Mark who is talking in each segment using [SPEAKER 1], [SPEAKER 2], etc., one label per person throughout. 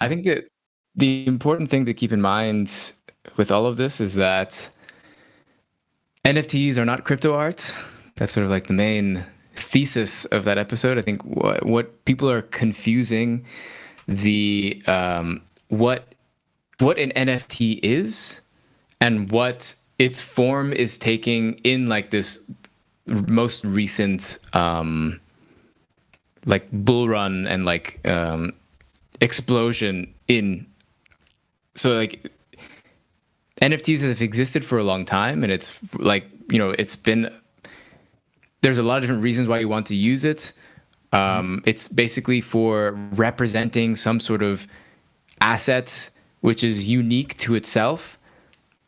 [SPEAKER 1] I think that the important thing to keep in mind with all of this is that NFTs are not crypto art. That's sort of like the main thesis of that episode. I think what people are confusing the what an NFT is and what its form is taking in like this most recent like bull run and like explosion in so like NFTs have existed for a long time, and it's like, it's been, there's a lot of different reasons why you want to use it. It's basically for representing some sort of asset which is unique to itself,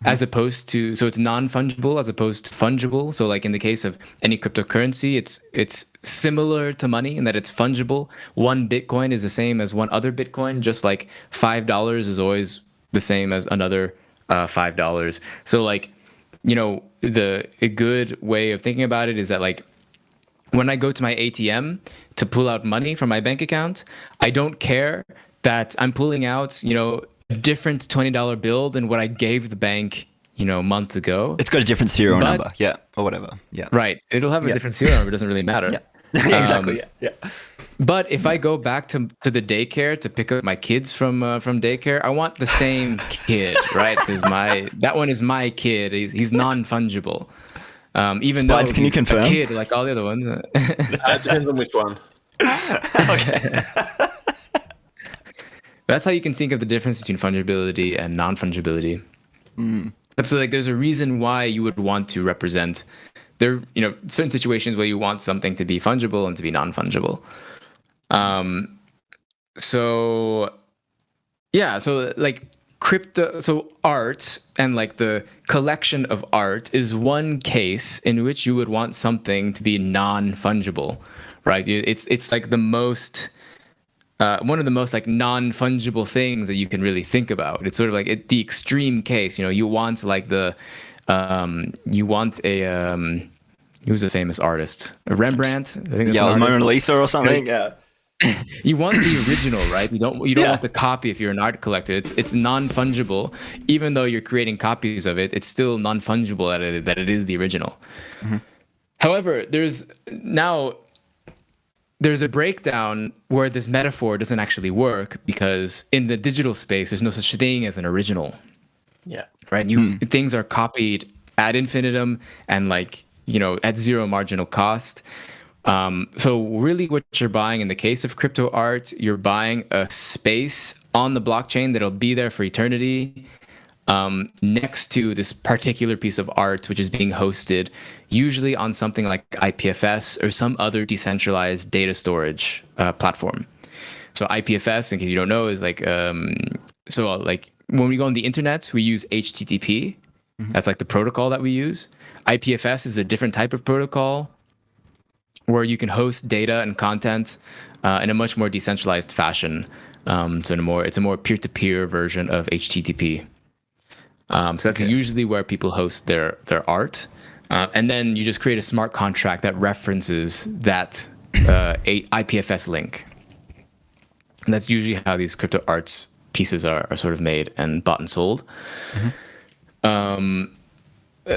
[SPEAKER 1] as opposed to, so it's non-fungible as opposed to fungible. So like in the case of any cryptocurrency, it's similar to money in that it's fungible. One Bitcoin is the same as one other Bitcoin, just like $5 is always the same as another $5. So like, a good way of thinking about it is that like when I go to my ATM to pull out money from my bank account, I don't care that I'm pulling out, a different $20 bill than what I gave the bank, months ago.
[SPEAKER 2] It's got a different serial number, yeah, or whatever. Yeah.
[SPEAKER 1] Right. It'll have a different serial number. It doesn't really matter.
[SPEAKER 2] Yeah. Exactly. Yeah.
[SPEAKER 1] But if I go back to the daycare to pick up my kids from daycare, I want the same kid, right? Because that one is my kid. He's non-fungible. Even
[SPEAKER 2] Spides,
[SPEAKER 1] though
[SPEAKER 2] can you
[SPEAKER 1] he's
[SPEAKER 2] confirm?
[SPEAKER 1] a kid like all the other ones.
[SPEAKER 3] It depends on which one.
[SPEAKER 2] Okay.
[SPEAKER 1] That's how you can think of the difference between fungibility and non-fungibility. But so like there's a reason why you would want to represent there, certain situations where you want something to be fungible and to be non-fungible. So like so art and like the collection of art is one case in which you would want something to be non-fungible, right? It's like the most one of the most like non-fungible things that you can really think about. It's sort of like the extreme case. You want like you want a who's a famous artist? A Rembrandt? I think
[SPEAKER 2] that's Mona Lisa or something. Yeah.
[SPEAKER 1] You want the original, right? You don't want the copy if you're an art collector. It's non-fungible. Even though you're creating copies of it, it's still non-fungible that it is the original. Mm-hmm. However, there's a breakdown where this metaphor doesn't actually work, because in the digital space, there's no such thing as an original.
[SPEAKER 3] Yeah.
[SPEAKER 1] Right? Things are copied ad infinitum and like, at zero marginal cost. So really what you're buying in the case of crypto art, you're buying a space on the blockchain that'll be there for eternity, next to this particular piece of art, which is being hosted usually on something like IPFS or some other decentralized data storage platform. So IPFS, in case you don't know, is like like when we go on the internet, we use HTTP. Mm-hmm. That's like the protocol that we use. IPFS is a different type of protocol where you can host data and content in a much more decentralized fashion. So it's a more peer-to-peer version of HTTP. So that's usually where people host their art. And then you just create a smart contract that references that IPFS link. And that's usually how these crypto arts pieces are sort of made and bought and sold. Mm-hmm.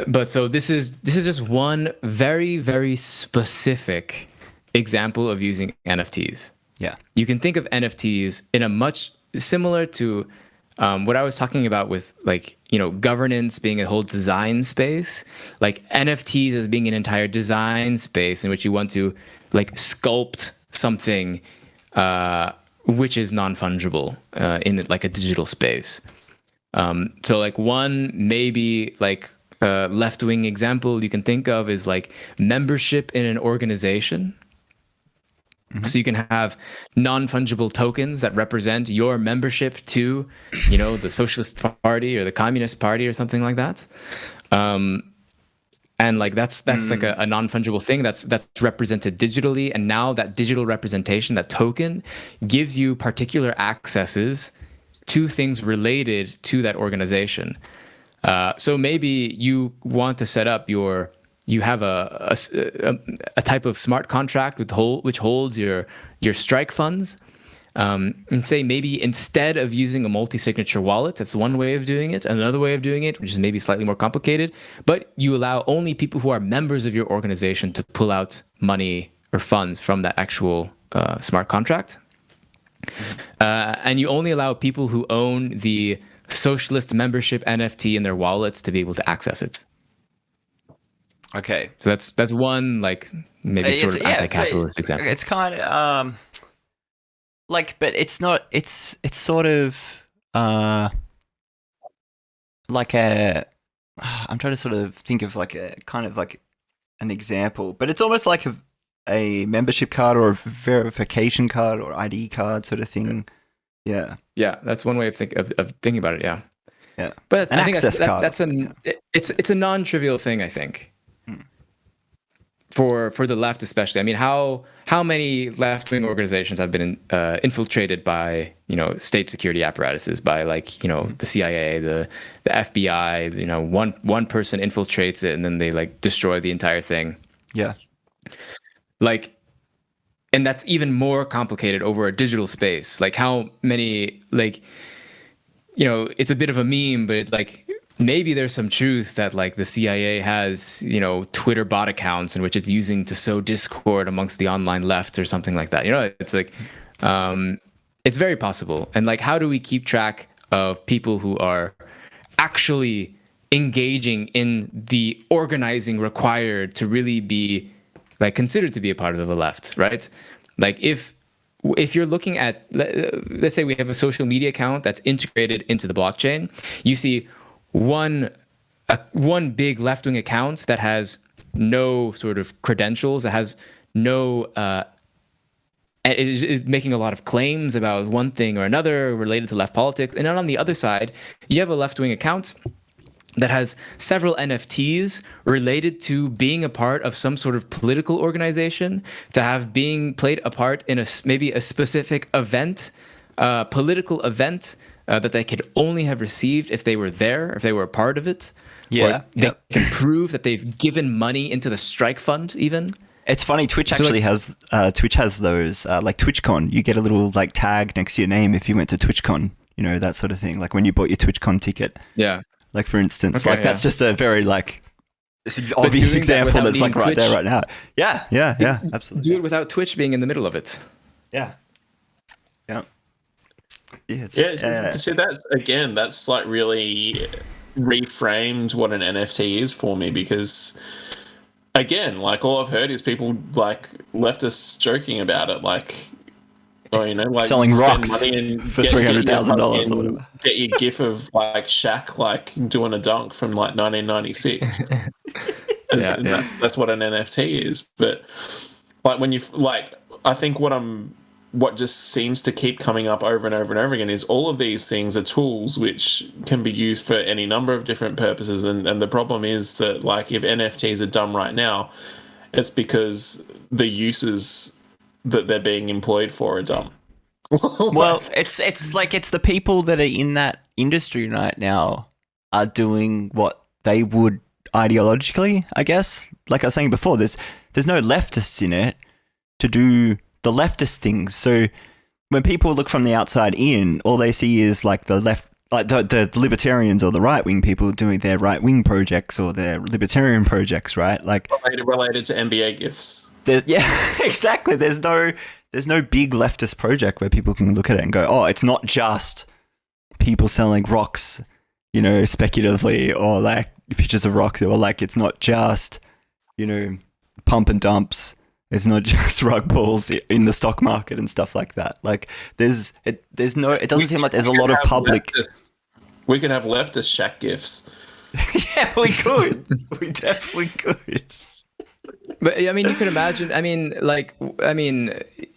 [SPEAKER 1] But so this is just one very, very specific example of using NFTs.
[SPEAKER 2] Yeah.
[SPEAKER 1] You can think of NFTs in a much similar to what I was talking about with like, governance being a whole design space, like NFTs as being an entire design space in which you want to like sculpt something which is non-fungible in like a digital space. So like one maybe like left-wing example you can think of is like membership in an organization. Mm-hmm. So you can have non-fungible tokens that represent your membership to, the Socialist Party or the Communist Party or something like that. And like that's like a non-fungible thing that's represented digitally. And now that digital representation, that token, gives you particular accesses to things related to that organization. So maybe you want to set up you have a type of smart contract which holds your strike funds, and say maybe instead of using a multi-signature wallet, that's one way of doing it. Another way of doing it, which is maybe slightly more complicated, but you allow only people who are members of your organization to pull out money or funds from that actual smart contract. And you only allow people who own the Socialist membership NFT in their wallets to be able to access it.
[SPEAKER 2] Okay.
[SPEAKER 1] So that's one like maybe sort of anti-capitalist example.
[SPEAKER 2] It's kind of like, but it's not. It's sort of like a. I'm trying to sort of think of like a kind of like an example, but it's almost like a membership card or a verification card or ID card sort of thing. Yeah.
[SPEAKER 1] Yeah, that's one way of thinking about it. Yeah.
[SPEAKER 2] Yeah.
[SPEAKER 1] But
[SPEAKER 2] An
[SPEAKER 1] I think
[SPEAKER 2] access card.
[SPEAKER 1] It's a non-trivial thing, I think. For the left especially. I mean, how many left-wing organizations have been infiltrated by, you know, state security apparatuses, by like, you know, the CIA, the FBI, you know, one person infiltrates it and then they like destroy the entire thing.
[SPEAKER 2] Yeah.
[SPEAKER 1] Like, and that's even more complicated over a digital space. Like how many, like, you know, it's a bit of a meme, but like maybe there's some truth that like the CIA has, you know, Twitter bot accounts in which it's using to sow discord amongst the online left or something like that. You know, it's like, it's very possible. And like, how do we keep track of people who are actually engaging in the organizing required to really be like considered to be a part of the left, right? Like if you're looking at, let's say we have a social media account that's integrated into the blockchain, you see one big left-wing account that has no sort of credentials, that has no, is making a lot of claims about one thing or another related to left politics. And then on the other side, you have a left-wing account that has several NFTs related to being a part of some sort of political organization, to have being played a part in maybe a specific event, political event that they could only have received if they were there, if they were a part of it.
[SPEAKER 2] Yeah.
[SPEAKER 1] They can prove that they've given money into the strike fund even.
[SPEAKER 2] It's funny, Twitch actually has those, like TwitchCon. You get a little like tag next to your name if you went to TwitchCon, you know, that sort of thing. Like when you bought your TwitchCon ticket.
[SPEAKER 1] Yeah.
[SPEAKER 2] Like for instance, like that's just a very like obvious example that's like right there, right now. Yeah, absolutely.
[SPEAKER 1] Do it without Twitch being in the middle of it.
[SPEAKER 2] Yeah.
[SPEAKER 3] So that's like really reframed what an NFT is for me, because again, like all I've heard is people like leftists joking about it, like, oh, you know, like
[SPEAKER 2] selling rocks for $300,000 or whatever.
[SPEAKER 3] Get your gif of like Shaq like doing a dunk from like 1996. That's what an NFT is. But like when you like, I think what just seems to keep coming up over and over and over again is all of these things are tools which can be used for any number of different purposes. And the problem is that like if NFTs are dumb right now, it's because the uses that they're being employed for are dumb.
[SPEAKER 2] Well, it's like it's the people that are in that industry right now are doing what they would ideologically, I guess. Like I was saying before, there's no leftists in it to do the leftist things. So when people look from the outside in, all they see is like the left, like the libertarians or the right wing people doing their right wing projects or their libertarian projects, right? Like
[SPEAKER 3] related to NBA gifts.
[SPEAKER 2] Yeah, exactly. There's no big leftist project where people can look at it and go, oh, it's not just people selling rocks, you know, speculatively, or like pictures of rocks, or like it's not just, you know, pump and dumps. It's not just rug balls in the stock market and stuff like that. Like it doesn't seem like there's a lot of public.
[SPEAKER 3] We could have leftist Shaq gifts.
[SPEAKER 2] Yeah, we could. We definitely could.
[SPEAKER 1] But I mean, you can imagine. I mean,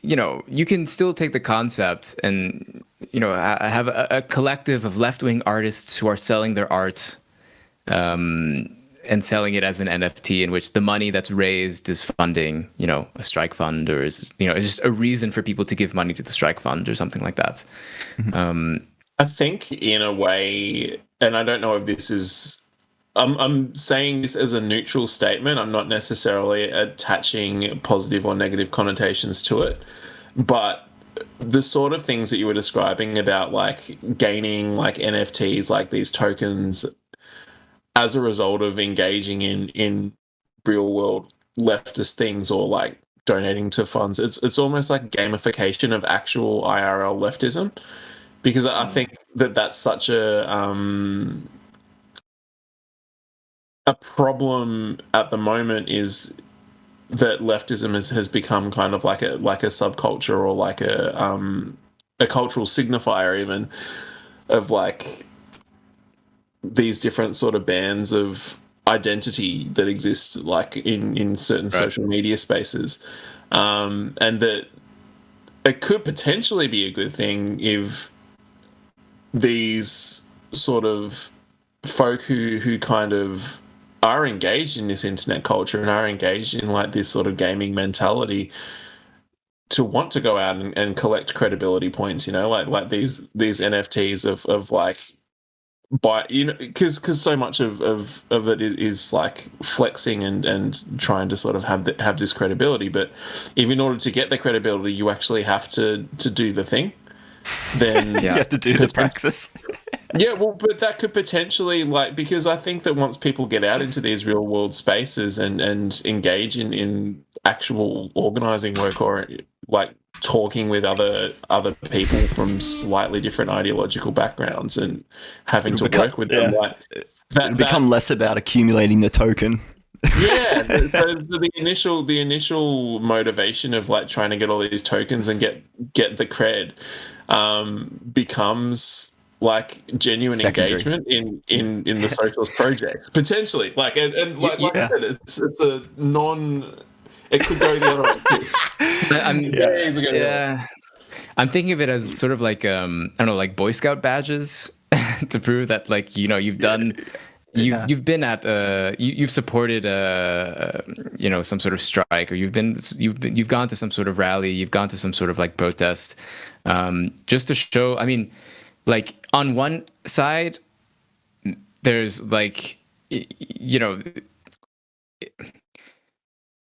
[SPEAKER 1] you know, you can still take the concept and, you know, have a collective of left-wing artists who are selling their art, and selling it as an NFT, in which the money that's raised is funding, you know, a strike fund, or is, you know, it's just a reason for people to give money to the strike fund or something like that.
[SPEAKER 3] I think in a way, and I don't know if this is, I'm saying this as a neutral statement. I'm not necessarily attaching positive or negative connotations to it, but the sort of things that you were describing about like gaining like NFTs, like these tokens, as a result of engaging in real world leftist things or like donating to funds, it's almost like gamification of actual IRL leftism, because I think that that's such a problem at the moment, is that leftism has become kind of like a subculture, or like a cultural signifier even, of like these different sort of bands of identity that exist like in certain social media spaces, and that it could potentially be a good thing if these sort of folk who kind of are engaged in this internet culture and are engaged in like this sort of gaming mentality, to want to go out and collect credibility points, you know, like these NFTs of like, but you know, because so much of it is like flexing and trying to sort of have this credibility. But if in order to get the credibility you actually have to do the thing, then
[SPEAKER 2] You have to do the praxis.
[SPEAKER 3] yeah, well, but that could potentially, like, because I think that once people get out into these real world spaces and engage in actual organizing work, or like talking with other people from slightly different ideological backgrounds and having to work with them, like
[SPEAKER 2] It'll become less about accumulating the token.
[SPEAKER 3] yeah, the initial motivation of like trying to get all these tokens and get the cred becomes like genuine
[SPEAKER 2] Secondary.
[SPEAKER 3] engagement in the socialist project, potentially. Like and like I said, it's a non. It could go the other way too.
[SPEAKER 1] I'm thinking of it as sort of like I don't know, like Boy Scout badges to prove that, like, you know, you've done. You've been at you've supported you know, some sort of strike, or you've gone to some sort of rally, you've gone to some sort of like protest, just to show. I mean, like on one side, there's like, you know,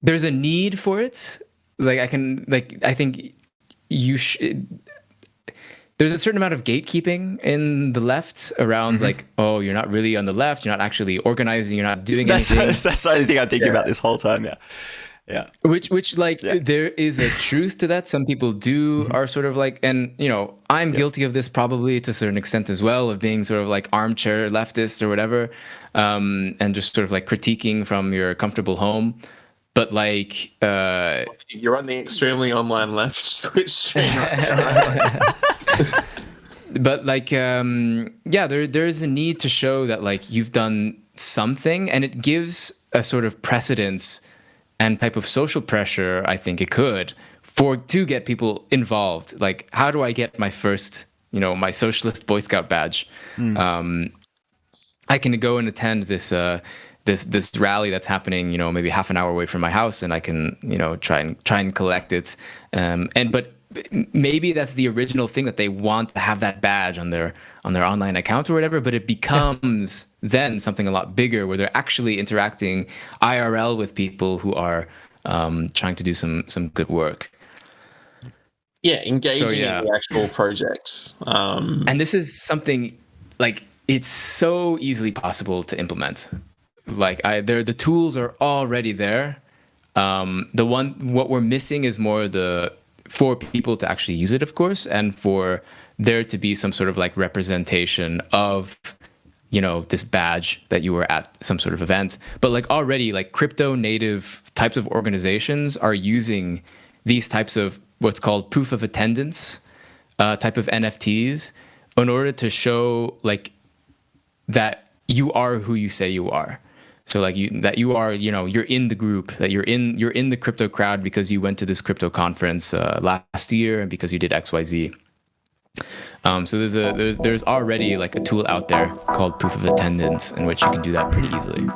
[SPEAKER 1] there's a need for it. Like I think you should. There's a certain amount of gatekeeping in the left around, like, oh, you're not really on the left, you're not actually organizing, you're not doing anything.
[SPEAKER 2] That's the only thing I'm thinking about this whole time. Yeah.
[SPEAKER 1] Which like there is a truth to that. Some people are sort of like, and you know, I'm guilty of this probably to a certain extent as well, of being sort of like armchair leftist or whatever, and just sort of like critiquing from your comfortable home. But like,
[SPEAKER 3] you're on the extremely online left Twitch stream.
[SPEAKER 1] But like, there's a need to show that like you've done something, and it gives a sort of precedence and type of social pressure. I think it could to get people involved. Like, how do I get my first, you know, my Socialist Boy Scout badge? I can go and attend this rally that's happening, you know, maybe half an hour away from my house, and I can, you know, try and collect it. But maybe that's the original thing, that they want to have that badge on their online account or whatever, but it becomes then something a lot bigger, where they're actually interacting IRL with people who are trying to do some good work.
[SPEAKER 3] Yeah, engaging in the actual projects.
[SPEAKER 1] And this is something like, it's so easily possible to implement. Like the tools are already there. What we're missing is more for people to actually use it, of course, and for there to be some sort of like representation of, you know, this badge that you were at some sort of event. But like already, like crypto native types of organizations are using these types of what's called proof of attendance type of NFTs in order to show like that you are who you say you are. So like you are, you know, you're in the group, that you're in the crypto crowd because you went to this crypto conference last year, and because you did XYZ. So there's already like a tool out there called proof of attendance, in which you can do that pretty easily.